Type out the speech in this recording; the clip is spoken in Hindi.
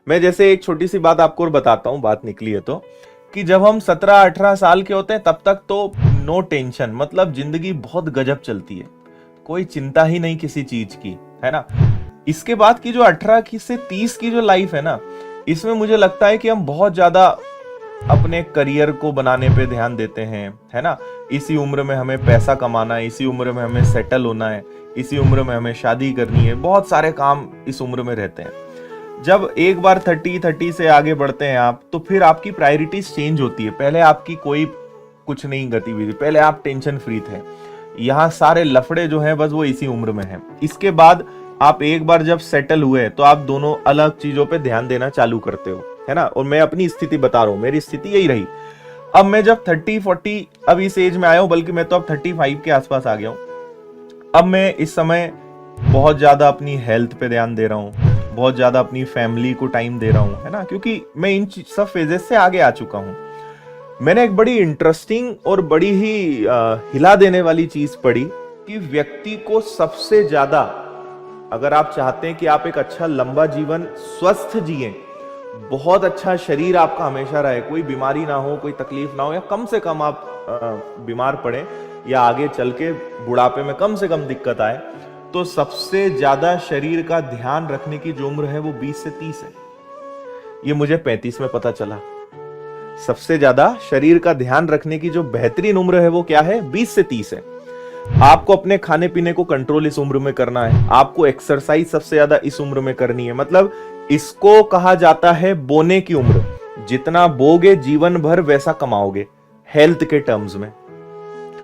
मैं जैसे एक छोटी सी बात आपको और बताता हूँ, बात निकली है तो, कि जब हम 17-18 साल के होते हैं तब तक तो नो टेंशन, मतलब जिंदगी बहुत गजब चलती है, कोई चिंता ही नहीं किसी चीज की, है ना। इसके बाद की जो 18 की से 30 की जो लाइफ है ना, इसमें मुझे लगता है कि हम बहुत ज्यादा अपने करियर को बनाने पे ध्यान देते हैं, है ना। इसी उम्र में हमें पैसा कमाना है, इसी उम्र में हमें सेटल होना है, इसी उम्र में हमें शादी करनी है, बहुत सारे काम इस उम्र में रहते हैं। जब एक बार 30 से आगे बढ़ते हैं आप, तो फिर आपकी प्रायोरिटीज चेंज होती है। पहले आपकी कोई कुछ नहीं गतिविधि, पहले आप टेंशन फ्री थे, यहाँ सारे लफड़े जो हैं बस वो इसी उम्र में हैं। इसके बाद आप एक बार जब सेटल हुए तो आप दोनों अलग चीजों पे ध्यान देना चालू करते हो, है ना। और मैं अपनी स्थिति बता रहा हूं, मेरी स्थिति यही रही। अब मैं जब 30-40 अब इस एज में आया हूं, बल्कि मैं तो अब 35 के आसपास आ गया हूं। अब मैं इस समय बहुत ज्यादा अपनी हेल्थ पे ध्यान दे रहा हूं, बहुत ज्यादा अपनी फैमिली को टाइम दे रहा हूं, है ना, क्योंकि मैं इन सब फेजेस से आगे आ चुका हूं। मैंने एक बड़ी इंटरेस्टिंग और बड़ी ही हिला देने वाली चीज पढ़ी कि व्यक्ति को सबसे ज्यादा, अगर आप चाहते हैं कि आप एक अच्छा लंबा जीवन स्वस्थ जिए, बहुत अच्छा शरीर आपका हमेशा रहे, कोई बीमारी ना हो, कोई तकलीफ ना हो, या कम से कम आप बीमार पड़े, या आगे चल के बुढ़ापे में कम से कम दिक्कत आए, तो सबसे ज्यादा शरीर का ध्यान रखने की जो उम्र है वो 20 से 30 है। ये मुझे 35 में पता चला। सबसे ज्यादा शरीर का ध्यान रखने की जो बेहतरीन उम्र है वो क्या है, 20 से 30 है। आपको अपने खाने पीने को कंट्रोल इस उम्र में करना है, आपको एक्सरसाइज सबसे ज्यादा इस उम्र में करनी है। मतलब इसको कहा जाता है बोने की उम्र। जितना बोगे जीवन भर वैसा कमाओगे, हेल्थ के टर्म्स में।